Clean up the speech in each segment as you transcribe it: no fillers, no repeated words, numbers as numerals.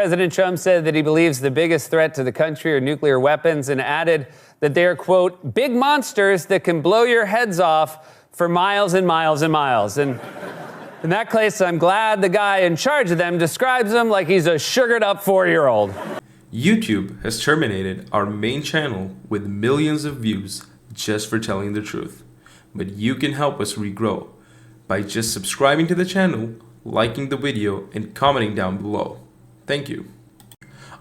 President Trump said that he believes the biggest threat to the country are nuclear weapons and added that they are, quote, big monsters that can blow your heads off for miles and miles and miles. And in that case, I'm glad the guy in charge of them describes them like he's a sugared up 4-year-old. YouTube has terminated our main channel with millions of views just for telling the truth. But you can help us regrow by just subscribing to the channel, liking the video, and commenting down below. Thank you.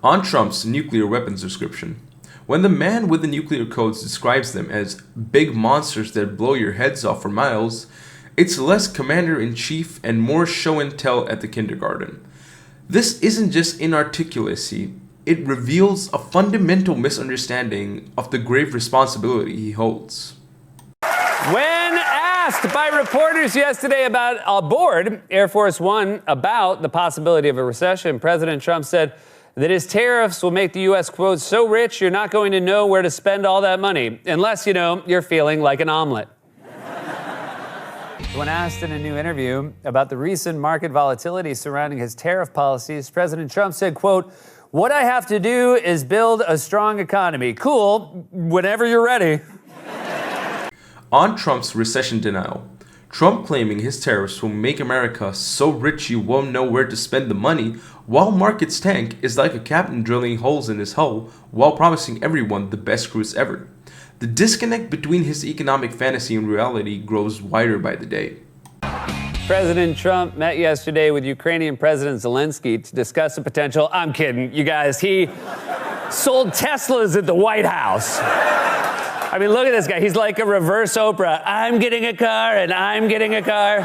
On Trump's nuclear weapons description, when the man with the nuclear codes describes them as big monsters that blow your heads off for miles, it's less commander-in-chief and more show and tell at the kindergarten. This isn't just inarticulacy, it reveals a fundamental misunderstanding of the grave responsibility he holds. When asked by reporters yesterday aboard Air Force One about the possibility of a recession, President Trump said that his tariffs will make the U.S., quote, so rich you're not going to know where to spend all that money, unless, you're feeling like an omelet. When asked in a new interview about the recent market volatility surrounding his tariff policies, President Trump said, quote, what I have to do is build a strong economy. Cool, whenever you're ready. On Trump's recession denial, Trump claiming his tariffs will make America so rich you won't know where to spend the money while markets tank is like a captain drilling holes in his hull while promising everyone the best cruise ever. The disconnect between his economic fantasy and reality grows wider by the day. President Trump met yesterday with Ukrainian President Zelensky to discuss a potential, I'm kidding, you guys, he sold Teslas at the White House. I mean, look at this guy. He's like a reverse Oprah. I'm getting a car and I'm getting a car.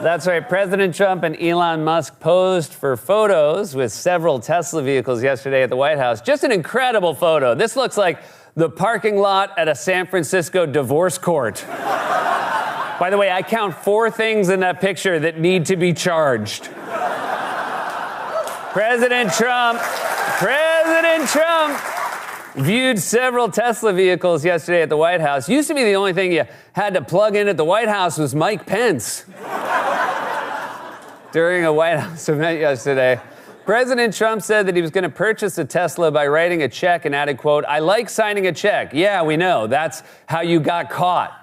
That's right. President Trump and Elon Musk posed for photos with several Tesla vehicles yesterday at the White House. Just an incredible photo. This looks like the parking lot at a San Francisco divorce court. By the way, I count 4 things in that picture that need to be charged. President Trump viewed several Tesla vehicles yesterday at the White House. Used to be the only thing you had to plug in at the White House was Mike Pence. During a White House event yesterday, President Trump said that he was going to purchase a Tesla by writing a check and added, quote, I like signing a check. Yeah, we know. That's how you got caught.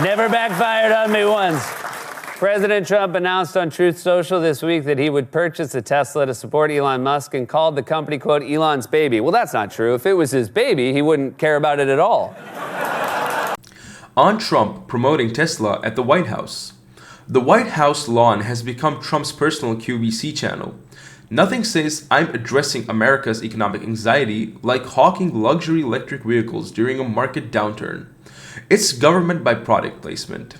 Never backfired on me once. President Trump announced on Truth Social this week that he would purchase a Tesla to support Elon Musk and called the company, quote, Elon's baby. Well, that's not true. If it was his baby, he wouldn't care about it at all. On Trump promoting Tesla at the White House. The White House lawn has become Trump's personal QVC channel. Nothing says I'm addressing America's economic anxiety like hawking luxury electric vehicles during a market downturn. It's government by product placement.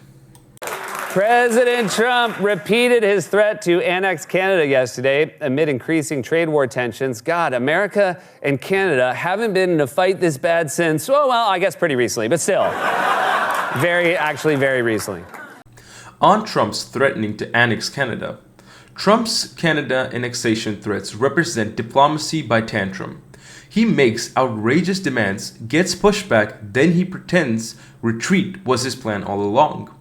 President Trump repeated his threat to annex Canada yesterday amid increasing trade war tensions. God, America and Canada haven't been in a fight this bad since, well, I guess pretty recently, but still. Very recently. On Trump's threatening to annex Canada. Trump's Canada annexation threats represent diplomacy by tantrum. He makes outrageous demands, gets pushback, then he pretends retreat was his plan all along.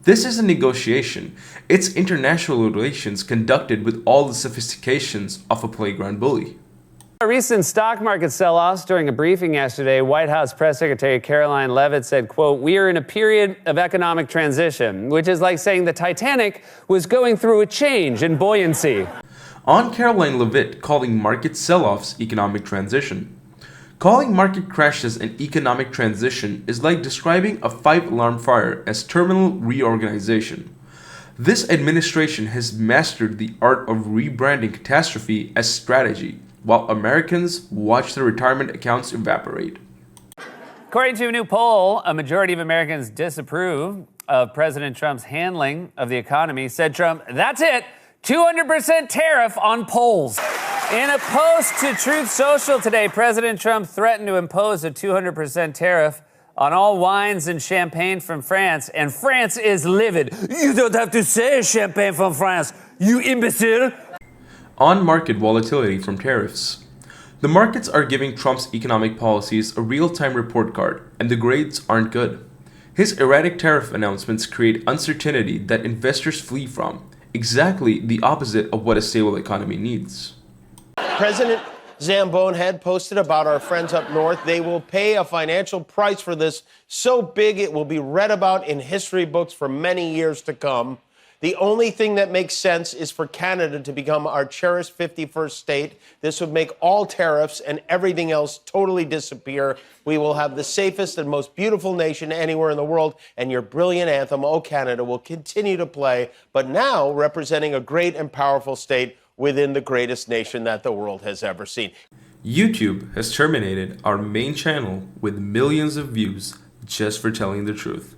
This is a negotiation. It's international relations conducted with all the sophistications of a playground bully. Recent stock market sell-offs. During a briefing yesterday, White House Press Secretary Caroline Leavitt said, quote, we are in a period of economic transition, which is like saying the Titanic was going through a change in buoyancy. On Caroline Leavitt calling market sell-offs economic transition. Calling market crashes an economic transition is like describing a 5-alarm fire as terminal reorganization. This administration has mastered the art of rebranding catastrophe as strategy, while Americans watch their retirement accounts evaporate. According to a new poll, a majority of Americans disapprove of President Trump's handling of the economy. Said Trump, that's it, 200% tariff on polls. In a post to Truth Social today, President Trump threatened to impose a 200% tariff on all wines and champagne from France, and France is livid. You don't have to say champagne from France, you imbecile. On market volatility from tariffs. The markets are giving Trump's economic policies a real-time report card, and the grades aren't good. His erratic tariff announcements create uncertainty that investors flee from, exactly the opposite of what a stable economy needs. President Zambone had posted about our friends up north. They will pay a financial price for this so big it will be read about in history books for many years to come. The only thing that makes sense is for Canada to become our cherished 51st state. This would make all tariffs and everything else totally disappear. We will have the safest and most beautiful nation anywhere in the world, and your brilliant anthem, O Canada, will continue to play, but now representing a great and powerful state within the greatest nation that the world has ever seen. YouTube has terminated our main channel with millions of views just for telling the truth.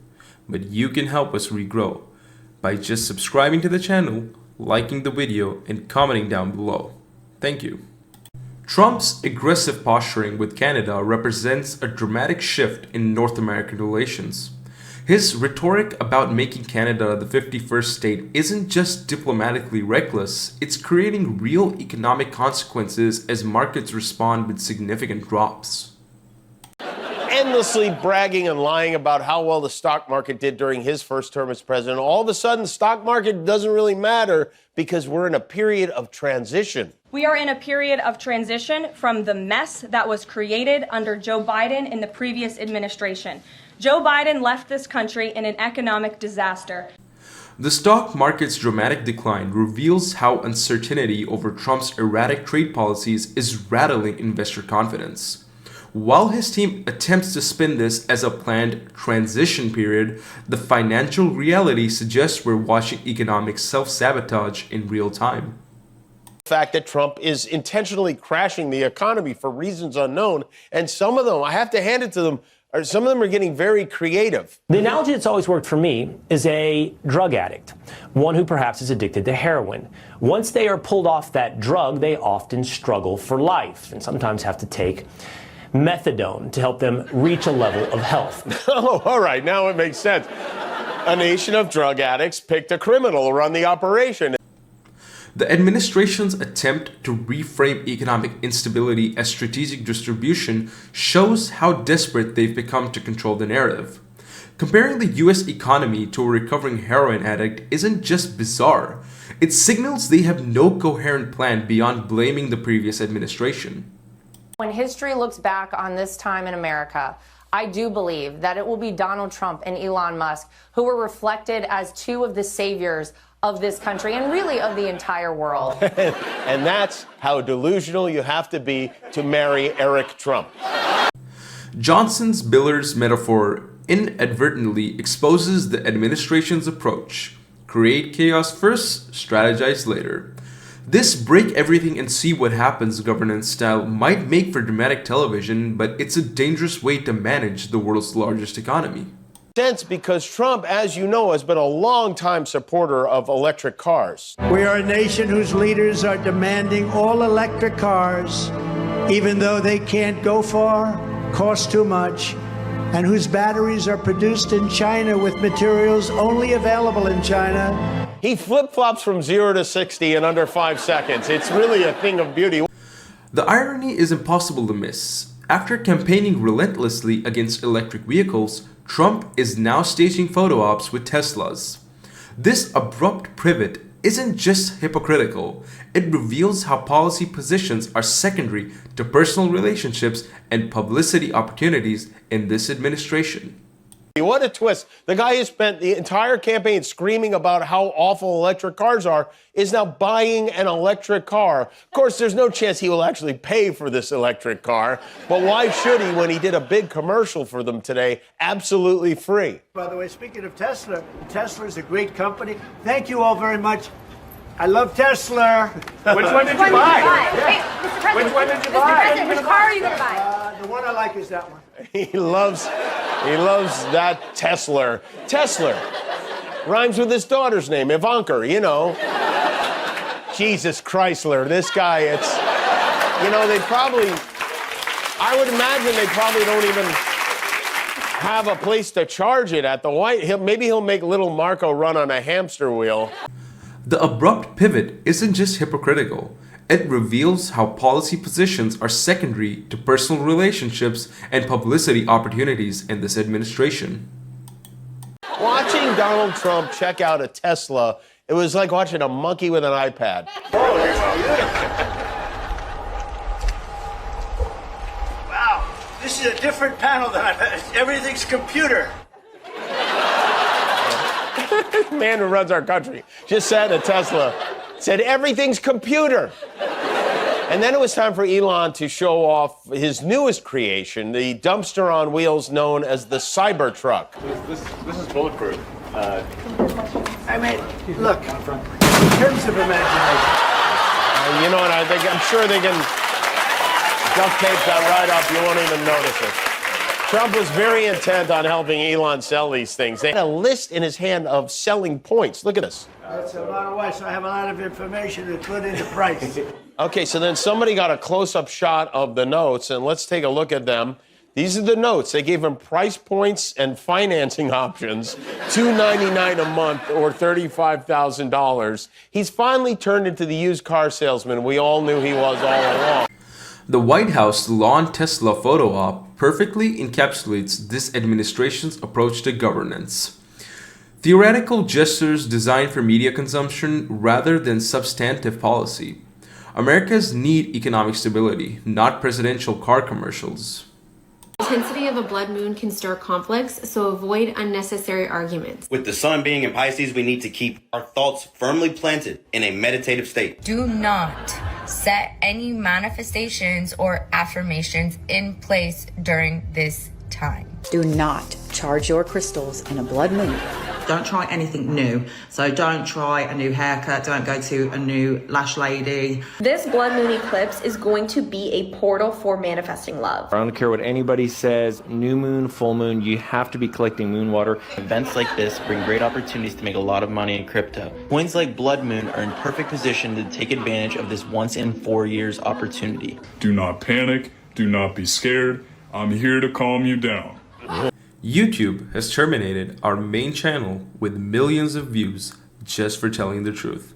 But you can help us regrow by just subscribing to the channel, liking the video, and commenting down below. Thank you. Trump's aggressive posturing with Canada represents a dramatic shift in North American relations. His rhetoric about making Canada the 51st state isn't just diplomatically reckless, it's creating real economic consequences as markets respond with significant drops. Endlessly bragging and lying about how well the stock market did during his first term as president. All of a sudden, the stock market doesn't really matter because we're in a period of transition. We are in a period of transition from the mess that was created under Joe Biden in the previous administration. Joe Biden left this country in an economic disaster. The stock market's dramatic decline reveals how uncertainty over Trump's erratic trade policies is rattling investor confidence. While his team attempts to spin this as a planned transition period, the financial reality suggests we're watching economic self-sabotage in real time. The fact that Trump is intentionally crashing the economy for reasons unknown, and some of them, I have to hand it to them, some of them are getting very creative. The analogy that's always worked for me is a drug addict, one who perhaps is addicted to heroin. Once they are pulled off that drug, they often struggle for life and sometimes have to take methadone to help them reach a level of health. Oh, all right, now it makes sense. A nation of drug addicts picked a criminal to run the operation. The administration's attempt to reframe economic instability as strategic distribution shows how desperate they've become to control the narrative. Comparing the US economy to a recovering heroin addict isn't just bizarre, it signals they have no coherent plan beyond blaming the previous administration. When history looks back on this time in America, I do believe that it will be Donald Trump and Elon Musk who were reflected as two of the saviors of this country and really of the entire world. And that's how delusional you have to be to marry Eric Trump. Johnson's Biller's metaphor inadvertently exposes the administration's approach: create chaos first, strategize later. This break everything and see what happens governance style might make for dramatic television, but it's a dangerous way to manage the world's largest economy. Because Trump, as you know, has been a long-time supporter of electric cars. We are a nation whose leaders are demanding all electric cars, even though they can't go far, cost too much, and whose batteries are produced in China with materials only available in China. He flip-flops from 0 to 60 in under 5 seconds. It's really a thing of beauty. The irony is impossible to miss. After campaigning relentlessly against electric vehicles, Trump is now staging photo ops with Teslas. This abrupt pivot isn't just hypocritical, it reveals how policy positions are secondary to personal relationships and publicity opportunities in this administration. What a twist. The guy who spent the entire campaign screaming about how awful electric cars are is now buying an electric car. Of course, there's no chance he will actually pay for this electric car, but why should he when he did a big commercial for them today, absolutely free? By the way, speaking of Tesla, Tesla is a great company. Thank you all very much. I love Tesla. Which one did you buy? Wait, Mr. President, Which one did you Mr. buy? President, which car are you going to buy? The one I like is that one. He loves that Tesla. Tesla rhymes with his daughter's name, Ivanka, you know. Jesus Chrysler, this guy, it's, you know, they probably, I would imagine they probably don't even have a place to charge it at the White. Maybe he'll make little Marco run on a hamster wheel. The abrupt pivot isn't just hypocritical, it reveals how policy positions are secondary to personal relationships and publicity opportunities in this administration. Watching Donald Trump check out a Tesla It was like watching a monkey with an iPad. Wow, this is a different panel than I've had. Everything's computer. Man who runs our country just sat in a Tesla, said everything's computer. And then it was time for Elon to show off his newest creation, the dumpster on wheels known as the Cybertruck. This is bulletproof. I mean, look, in terms of imagination. You know what, I'm sure they can duct tape that right up, you won't even notice it. Trump was very intent on helping Elon sell these things. They had a list in his hand of selling points. Look at this. That's a lot of work, so I have a lot of information to put into price. Okay, so then somebody got a close-up shot of the notes, and let's take a look at them. These are the notes. They gave him price points and financing options, $299 a month or $35,000. He's finally turned into the used car salesman we all knew he was all along. The White House lawn Tesla photo op perfectly encapsulates this administration's approach to governance. Theoretical gestures designed for media consumption rather than substantive policy. Americans need economic stability, not presidential car commercials. The intensity of a blood moon can stir conflicts, so avoid unnecessary arguments. With the sun being in Pisces, we need to keep our thoughts firmly planted in a meditative state. Do not set any manifestations or affirmations in place during this time. Do not charge your crystals in a blood moon. Don't try anything new. So don't try a new haircut. Don't go to a new lash lady. This blood moon eclipse is going to be a portal for manifesting love. I don't care what anybody says, new moon, full moon, you have to be collecting moon water. Events like this bring great opportunities to make a lot of money in crypto. Coins like blood moon are in perfect position to take advantage of this once in 4 years opportunity. Do not panic. Do not be scared. I'm here to calm you down. YouTube has terminated our main channel with millions of views just for telling the truth.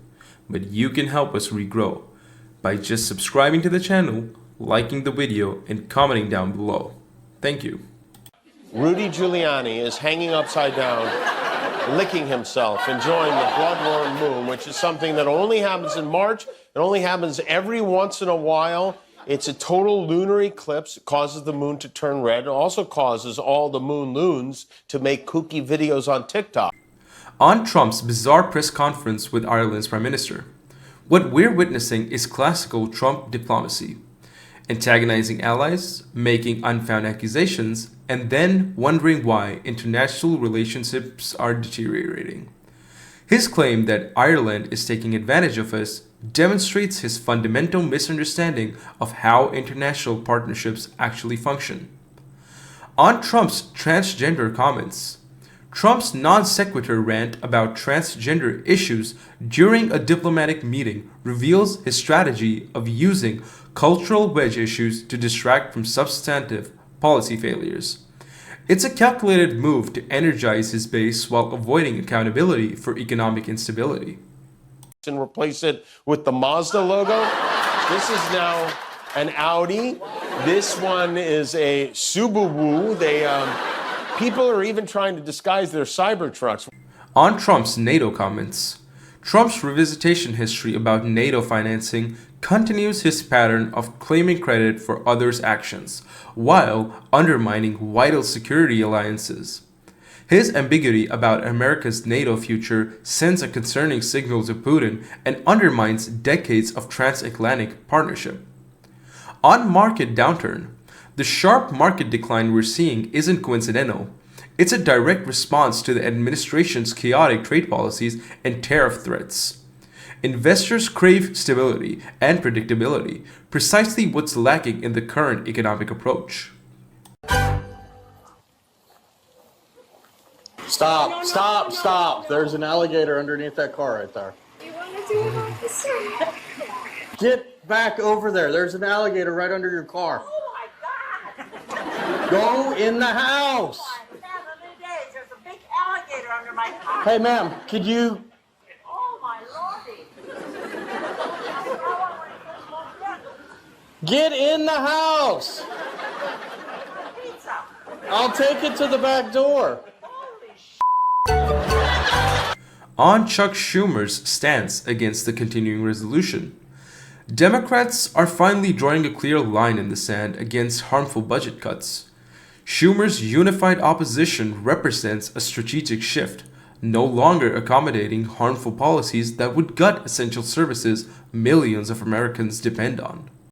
But you can help us regrow by just subscribing to the channel, liking the video, and commenting down below. Thank you. Rudy Giuliani is hanging upside down, licking himself, enjoying the blood-warm moon, which is something that only happens in March. It only happens every once in a while. It's a total lunar eclipse. It causes the moon to turn red. It also causes all the moon loons to make kooky videos on TikTok. On Trump's bizarre press conference with Ireland's Prime Minister, what we're witnessing is classical Trump diplomacy. Antagonizing allies, making unfounded accusations, and then wondering why international relationships are deteriorating. His claim that Ireland is taking advantage of us demonstrates his fundamental misunderstanding of how international partnerships actually function. On Trump's transgender comments, Trump's non sequitur rant about transgender issues during a diplomatic meeting reveals his strategy of using cultural wedge issues to distract from substantive policy failures. It's a calculated move to energize his base while avoiding accountability for economic instability. And replace it with the Mazda logo. This is now an Audi. This one is a Subaru. People are even trying to disguise their Cybertrucks. On Trump's NATO comments, Trump's revisitation history about NATO financing continues his pattern of claiming credit for others' actions while undermining vital security alliances. His ambiguity about America's NATO future sends a concerning signal to Putin and undermines decades of transatlantic partnership. On market downturn, the sharp market decline we're seeing isn't coincidental. It's a direct response to the administration's chaotic trade policies and tariff threats. Investors crave stability and predictability, precisely what's lacking in the current economic approach. Stop, stop, stop. There's an alligator underneath that car right there. You want to do it, officer? Get back over there. There's an alligator right under your car. Oh my God! Go in the house. There's a big alligator under my car. Hey, ma'am, could you... Oh my lordy! Get in the house. Pizza. I'll take it to the back door. on Chuck Schumer's stance against the continuing resolution. Democrats are finally drawing a clear line in the sand against harmful budget cuts. Schumer's unified opposition represents a strategic shift, no longer accommodating harmful policies that would gut essential services millions of Americans depend on.